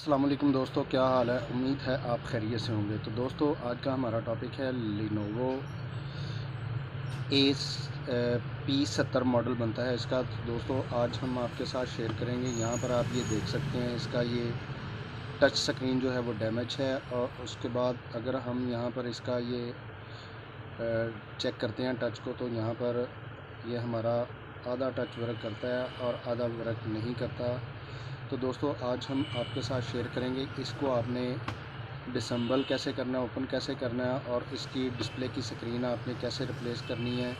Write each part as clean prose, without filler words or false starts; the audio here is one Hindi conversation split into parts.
अस्सलाम वालेकुम दोस्तों, क्या हाल है। उम्मीद है आप खैरियत से होंगे। तो दोस्तों आज का हमारा टॉपिक है लिनोवो एस P70 मॉडल बनता है इसका। तो दोस्तों आज हम आपके साथ शेयर करेंगे। यहाँ पर आप ये देख सकते हैं इसका ये टच स्क्रीन जो है वो डैमेज है। और उसके बाद अगर हम यहाँ पर इसका ये चेक करते हैं टच को, तो यहाँ पर ये हमारा आधा टच वर्क करता है और आधा वर्क नहीं करता। तो दोस्तों आज हम आपके साथ शेयर करेंगे इसको आपने डिसेंबल कैसे करना है, ओपन कैसे करना है और इसकी डिस्प्ले की स्क्रीन आपने कैसे रिप्लेस करनी है।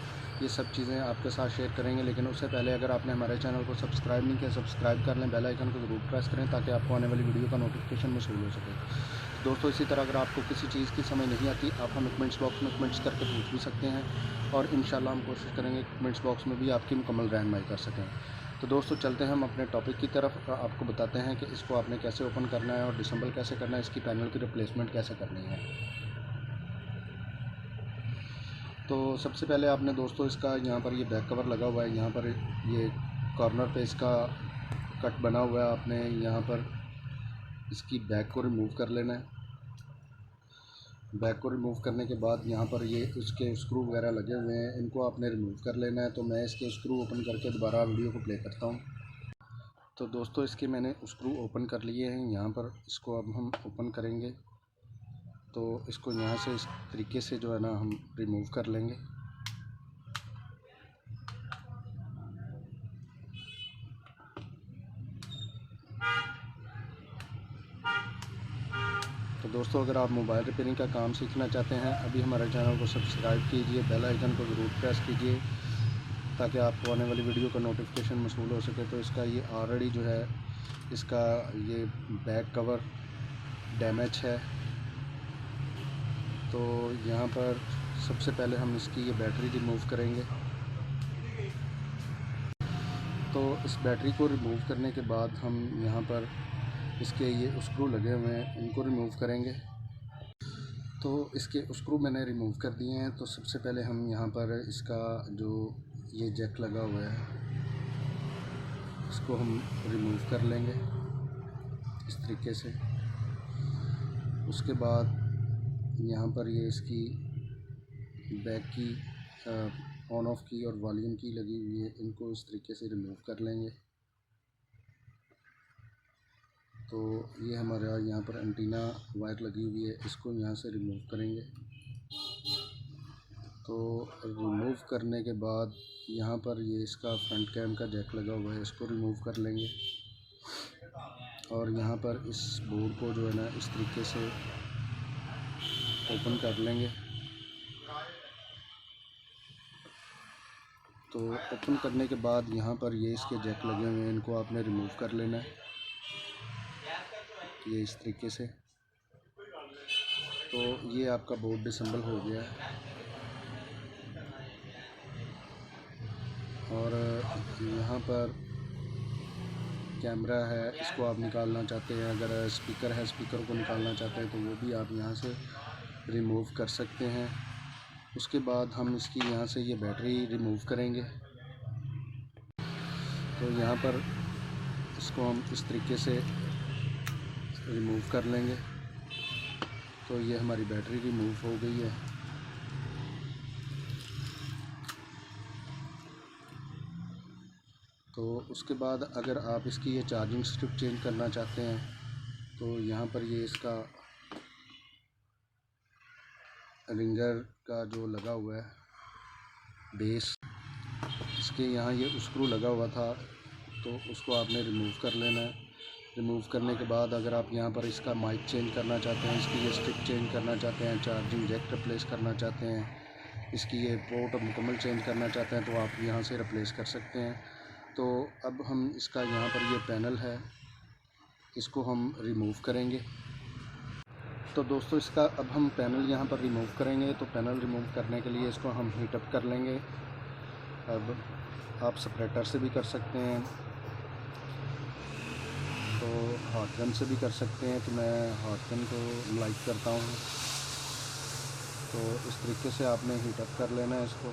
ये सब चीज़ें आपके साथ शेयर करेंगे। लेकिन उससे पहले अगर आपने हमारे चैनल को सब्सक्राइब नहीं किया, सब्सक्राइब कर लें, बेल आइकन को ज़रूर प्रेस करें ताकि आपको आने वाली वीडियो का नोटिफिकेशन मौसूल हो सके। दोस्तों इसी तरह अगर आपको किसी चीज़ की समझ नहीं आती, आप हमें कमेंट्स बॉक्स में कमेंट्स करके पूछ भी सकते हैं और इंशाल्लाह हम कोशिश करेंगे कमेंट्स बॉक्स में भी आपकी मुकम्मल रहनुमाई कर सकें। तो दोस्तों चलते हैं हम अपने टॉपिक की तरफ। आपको बताते हैं कि इसको आपने कैसे ओपन करना है और डिसेंबल कैसे करना है, इसकी पैनल की रिप्लेसमेंट कैसे करनी है। तो सबसे पहले आपने दोस्तों इसका यहाँ पर ये बैक कवर लगा हुआ है, यहाँ पर ये कॉर्नर पे इसका कट बना हुआ है। आपने यहाँ पर इसकी बैक को रिमूव कर लेना है। बैक को रिमूव करने के बाद यहाँ पर ये उसके स्क्रू वगैरह लगे हुए हैं, इनको आपने रिमूव कर लेना है। तो मैं इसके स्क्रू ओपन करके दोबारा वीडियो को प्ले करता हूँ। तो दोस्तों इसके मैंने स्क्रू ओपन कर लिए हैं। यहाँ पर इसको अब हम ओपन करेंगे तो इसको यहाँ से इस तरीके से जो है ना हम रिमूव कर लेंगे। तो दोस्तों अगर आप मोबाइल रिपेयरिंग का काम सीखना चाहते हैं, अभी हमारे चैनल को सब्सक्राइब कीजिए, बेल आइकन को ज़रूर प्रेस कीजिए ताकि आपको आने वाली वीडियो का नोटिफिकेशन मौसूल हो सके। तो इसका ये ऑलरेडी जो है इसका ये बैक कवर डैमेज है। तो यहाँ पर सबसे पहले हम इसकी ये बैटरी रिमूव करेंगे। तो इस बैटरी को रिमूव करने के बाद हम यहाँ पर इसके ये स्क्रू लगे हुए हैं, इनको रिमूव करेंगे। तो इसके स्क्रू मैंने रिमूव कर दिए हैं। तो सबसे पहले हम यहाँ पर इसका जो ये जैक लगा हुआ है इसको हम रिमूव कर लेंगे इस तरीके से। उसके बाद यहाँ पर ये इसकी बैक की ऑन ऑफ की और वॉल्यूम की लगी हुई है, इनको इस तरीके से रिमूव कर लेंगे। तो ये हमारा यहाँ पर एंटीना वायर लगी हुई है, इसको यहाँ से रिमूव करेंगे। तो रिमूव करने के बाद यहाँ पर ये इसका फ्रंट कैम का जैक लगा हुआ है, इसको रिमूव कर लेंगे। और यहाँ पर इस बोर्ड को जो है ना इस तरीके से ओपन कर लेंगे। तो ओपन करने के बाद यहाँ पर ये इसके जैक लगे हुए हैं, इनको आपने रिमूव कर लेना है ये इस तरीके से। तो ये आपका बोर्ड डिसेंबल हो गया है। और यहाँ पर कैमरा है, इसको आप निकालना चाहते हैं। अगर स्पीकर है, स्पीकर को निकालना चाहते हैं तो वो भी आप यहाँ से रिमूव कर सकते हैं। उसके बाद हम इसकी यहाँ से ये बैटरी रिमूव करेंगे। तो यहाँ पर इसको हम इस तरीके से रिमूव कर लेंगे। तो ये हमारी बैटरी रिमूव हो गई है। तो उसके बाद अगर आप इसकी ये चार्जिंग स्ट्रिप चेंज करना चाहते हैं तो यहाँ पर ये इसका रिंगर का जो लगा हुआ है बेस, इसके यहाँ ये स्क्रू लगा हुआ था तो उसको आपने रिमूव कर लेना है। रिमूव करने के बाद अगर आप यहाँ पर इसका माइक चेंज करना चाहते हैं, इसकी ये स्ट्रिप चेंज करना चाहते हैं, चार्जिंग जैक रिप्लेस करना चाहते हैं, इसकी ये पोर्ट मुकम्मल चेंज करना चाहते हैं तो आप यहाँ से रिप्लेस कर सकते हैं। तो अब हम इसका यहाँ पर ये पैनल है, इसको हम रिमूव करेंगे। तो दोस्तों इसका अब हम पैनल यहाँ पर रिमूव करेंगे। तो पैनल रिमूव करने के लिए इसको हम हीट अप कर लेंगे। अब आप स्प्रेटर से भी कर सकते हैं, तो हॉट गन से भी कर सकते हैं। तो मैं हॉट गन को लाइक करता हूँ। तो इस तरीके से आपने हीट अप कर लेना है इसको।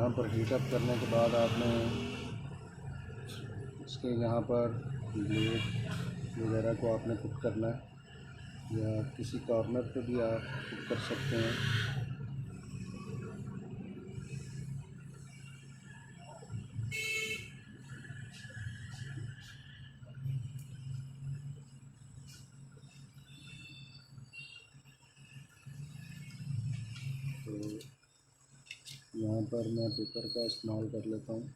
यहाँ पर हीट अप करने के बाद आपने इसके यहाँ पर ब्लेड वगैरह को आपने पुट करना है, या किसी कॉर्नर पे भी आप पुट कर सकते हैं। तो यहाँ पर मैं पेपर का इस्तेमाल कर लेता हूँ।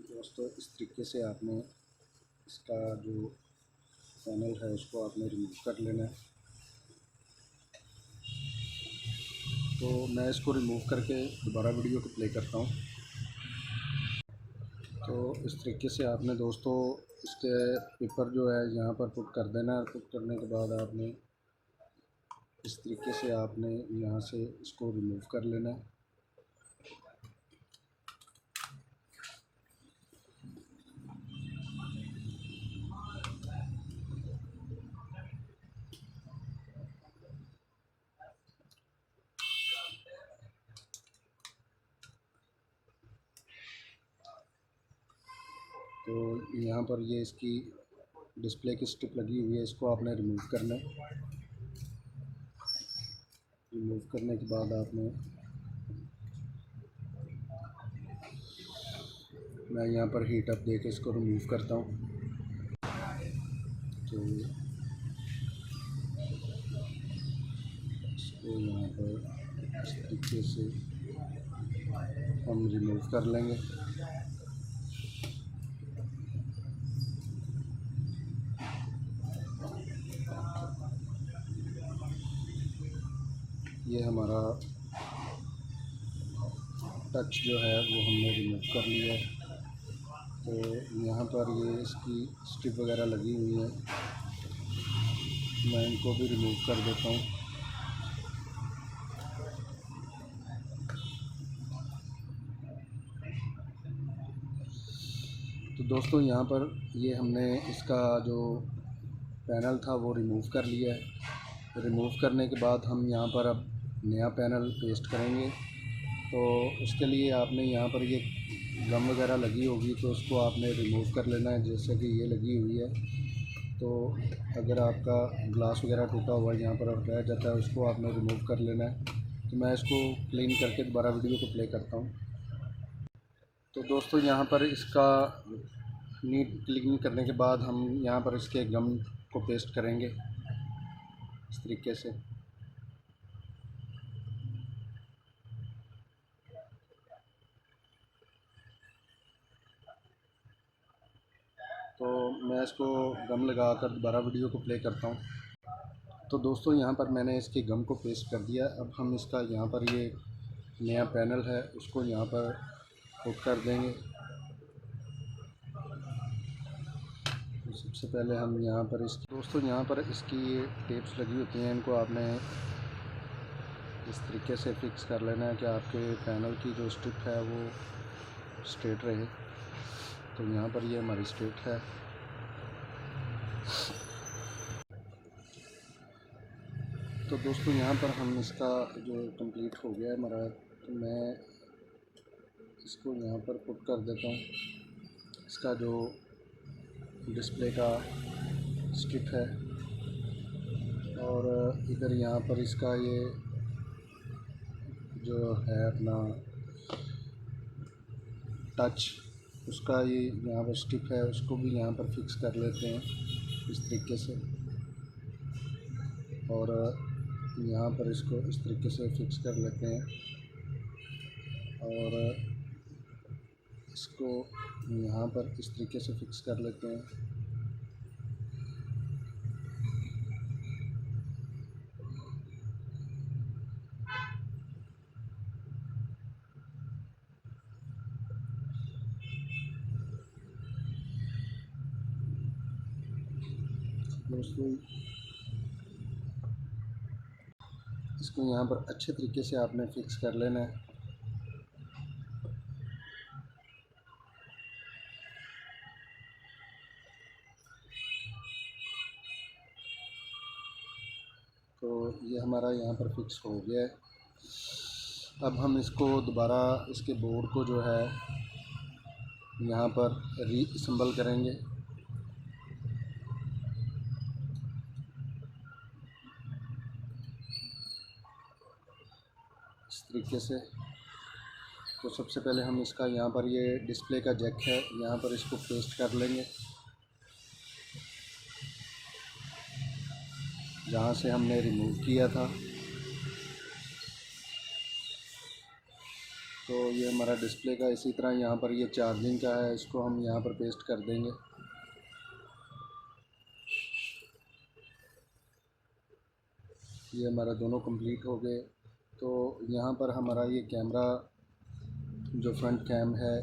दोस्तों इस तरीके से आपने इसका जो पैनल है उसको आपने रिमूव कर लेना है। तो मैं इसको रिमूव करके दोबारा वीडियो को प्ले करता हूँ। तो इस तरीके से आपने दोस्तों इसके पेपर जो है यहाँ पर पुट कर देना है। पुट करने के बाद आपने इस तरीके से आपने यहाँ से इसको रिमूव कर लेना है। तो यहाँ पर ये इसकी डिस्प्ले की स्ट्रिप लगी हुई है, इसको आपने रिमूव करना है। रिमूव करने के बाद आपने मैं यहाँ पर हीट अप दे के इसको रिमूव करता हूँ। तो इसको यहाँ पर इस तरीके से हम रिमूव कर लेंगे। ये हमारा टच जो है वो हमने रिमूव कर लिया है। तो यहाँ पर ये इसकी स्ट्रिप वगैरह लगी हुई है, मैं इनको भी रिमूव कर देता हूँ। तो दोस्तों यहाँ पर ये हमने इसका जो पैनल था वो रिमूव कर लिया है। रिमूव करने के बाद हम यहाँ पर अब नया पैनल पेस्ट करेंगे। तो उसके लिए आपने यहाँ पर ये गम वगैरह लगी होगी तो उसको आपने रिमूव कर लेना है, जैसे कि ये लगी हुई है। तो अगर आपका ग्लास वगैरह टूटा हुआ यहाँ पर रह जाता है उसको आपने रिमूव कर लेना है। तो मैं इसको क्लीन करके दोबारा वीडियो को प्ले करता हूँ। तो दोस्तों यहाँ पर इसका नीट क्लीन करने के बाद हम यहाँ पर इसके गम को पेस्ट करेंगे इस तरीके से। तो मैं इसको गम लगा कर दोबारा वीडियो को प्ले करता हूँ। तो दोस्तों यहाँ पर मैंने इसके गम को पेस्ट कर दिया। अब हम इसका यहाँ पर ये नया पैनल है उसको यहाँ पर पुट कर देंगे। तो सबसे पहले हम यहाँ पर दोस्तों यहाँ पर इसकी ये टेप्स लगी होती हैं, इनको आपने इस तरीके से फिक्स कर लेना है कि आपके पैनल की जो स्ट्रिप है वो स्ट्रेट रहे। तो यहाँ पर ये हमारी स्ट्रेट है। तो दोस्तों यहाँ पर हम इसका जो कंप्लीट हो गया है हमारा, तो मैं इसको यहाँ पर पुट कर देता हूँ। इसका जो डिस्प्ले का स्ट्रिप है और इधर यहाँ पर इसका ये जो है अपना टच, उसका ये यहाँ पर स्ट्रिप है उसको भी यहाँ पर फिक्स कर लेते हैं इस तरीके से। और यहाँ पर इसको इस तरीके से फिक्स कर लेते हैं और इसको यहाँ पर इस तरीके से फिक्स कर लेते हैं। दोस्तों इसको यहाँ पर अच्छे तरीके से आपने फिक्स कर लेना है। तो ये हमारा यहाँ पर फिक्स हो गया है। अब हम इसको दोबारा इसके बोर्ड को जो है यहाँ पर रीअसेंबल करेंगे। इस तरीके से। तो सबसे पहले हम इसका यहाँ पर ये डिस्प्ले का जैक है, यहाँ पर इसको पेस्ट कर लेंगे जहाँ से हमने रिमूव किया था। तो ये हमारा डिस्प्ले का, इसी तरह यहाँ पर ये चार्जिंग का है, इसको हम यहाँ पर पेस्ट कर देंगे। ये हमारा दोनों कंप्लीट हो गए। तो यहाँ पर हमारा ये कैमरा जो फ्रंट कैम है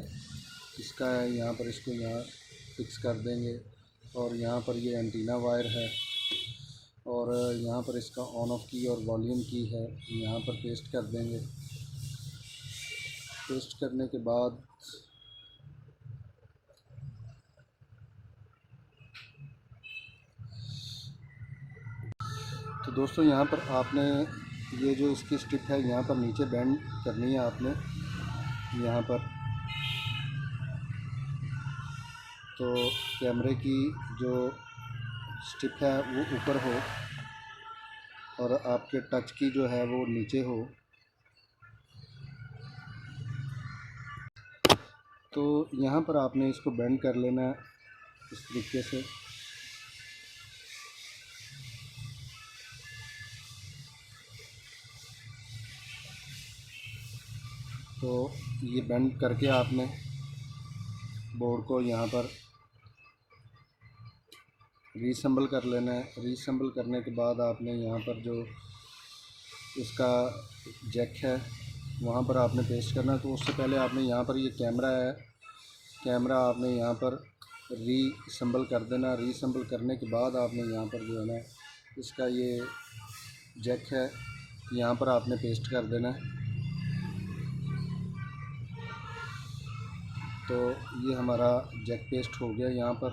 इसका है, यहाँ पर इसको यहाँ फिक्स कर देंगे। और यहाँ पर ये एंटीना वायर है और यहाँ पर इसका ऑन ऑफ की और वॉल्यूम की है, यहाँ पर पेस्ट कर देंगे। पेस्ट करने के बाद तो दोस्तों यहाँ पर आपने ये जो इसकी स्ट्रिप है यहाँ पर नीचे बेंड करनी है आपने यहाँ पर। तो कैमरे की जो स्ट्रिप है वो ऊपर हो और आपके टच की जो है वो नीचे हो। तो यहाँ पर आपने इसको बेंड कर लेना है इस तरीके से। तो ये बेंड करके आपने बोर्ड को यहाँ पर रीअसेंबल कर लेना है। रीअसेंबल करने के बाद आपने यहाँ पर जो इसका जैक है वहाँ पर आपने पेस्ट करना है। तो उससे पहले आपने यहाँ पर ये कैमरा है, कैमरा आपने यहाँ पर रीअसेंबल कर देना। रीअसेंबल करने के बाद आपने यहाँ पर जो है ना इसका ये जैक है यहाँ पर आपने पेस्ट कर देना है। तो ये हमारा जैक पेस्ट हो गया यहाँ पर।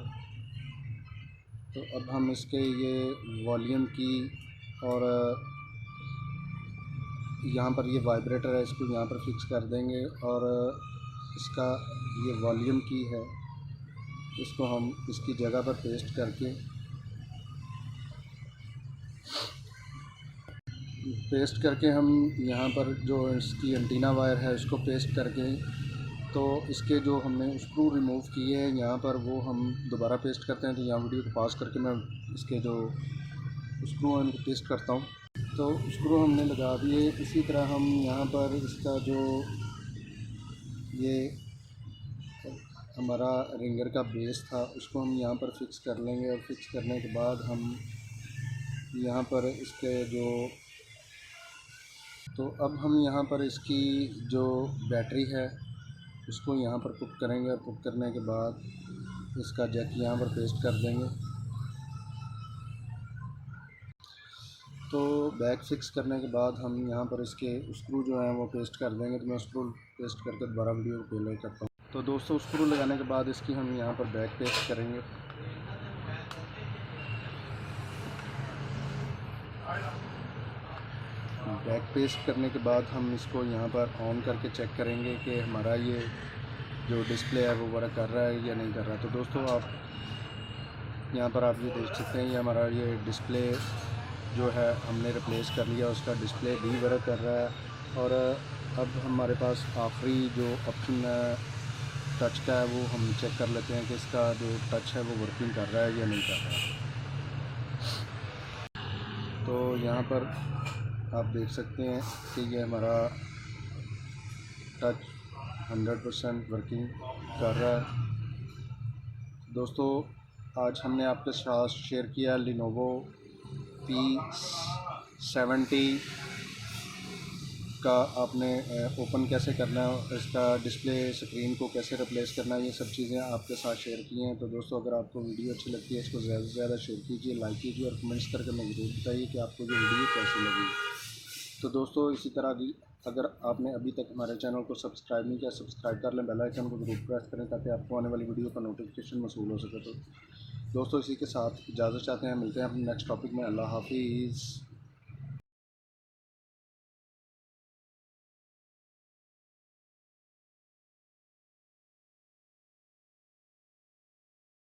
तो अब हम इसके ये वॉल्यूम की और यहाँ पर ये वाइब्रेटर है, इसको यहाँ पर फिक्स कर देंगे। और इसका ये वॉल्यूम की है, इसको हम इसकी जगह पर पेस्ट करके हम यहाँ पर जो इसकी एंटीना वायर है उसको पेस्ट करके, तो इसके जो हमने स्क्रू रिमूव किए हैं यहाँ पर वो हम दोबारा पेस्ट करते हैं। तो यहाँ वीडियो को पॉज करके मैं इसके जो स्क्रू हैं उनको पेस्ट करता हूँ। तो स्क्रू हमने लगा दिए। इसी तरह हम यहाँ पर इसका जो ये हमारा रिंगर का बेस था उसको हम यहाँ पर फिक्स कर लेंगे। और फिक्स करने के बाद हम यहाँ पर इसके जो, तो अब हम यहाँ पर इसकी जो बैटरी है उसको यहाँ पर पुट करेंगे। और पुट करने के बाद इसका जैक यहाँ पर पेस्ट कर देंगे। तो बैक फिक्स करने के बाद हम यहाँ पर इसके स्क्रू जो हैं वो पेस्ट कर देंगे। तो मैं स्क्रू पेस्ट करके दोबारा वीडियो को प्ले करता हूँ। तो दोस्तों स्क्रू लगाने के बाद इसकी हम यहाँ पर बैक पेस्ट करेंगे। बैक पेस्ट करने के बाद हम इसको यहाँ पर ऑन करके चेक करेंगे कि हमारा ये जो डिस्प्ले है वो वर्क कर रहा है या नहीं कर रहा। तो दोस्तों आप यहाँ पर आप ये देख सकते हैं, ये हमारा ये डिस्प्ले जो है हमने रिप्लेस कर लिया, उसका डिस्प्ले भी वर्क कर रहा है। और अब हमारे पास आखिरी जो ऑप्शन टच का है वो हम चेक कर लेते हैं कि इसका जो टच है वो वर्किंग कर रहा है या नहीं कर रहा है। तो यहाँ पर आप देख सकते हैं कि ये हमारा टच 100% वर्किंग कर रहा है। दोस्तों आज हमने आपके साथ शेयर किया Lenovo P70 का आपने ओपन कैसे करना है, इसका डिस्प्ले स्क्रीन को कैसे रिप्लेस करना है, ये सब चीज़ें आपके साथ शेयर की हैं। तो दोस्तों अगर आपको वीडियो अच्छी लगती है इसको ज़्यादा से ज़्यादा शेयर कीजिए, लाइक कीजिए और कमेंट्स करके हमें ज़रूर बताइए कि आपको ये वीडियो कैसी लगी। तो दोस्तों इसी तरह की अगर आपने अभी तक हमारे चैनल को सब्सक्राइब नहीं किया, सब्सक्राइब कर लें, बेल आइकन को जरूर प्रेस करें ताकि आपको आने वाली वीडियो का नोटिफिकेशन मौसूल हो सके। तो दोस्तों इसी के साथ इजाज़त चाहते हैं, मिलते हैं अपने नेक्स्ट टॉपिक में। अल्लाह हाफिज़।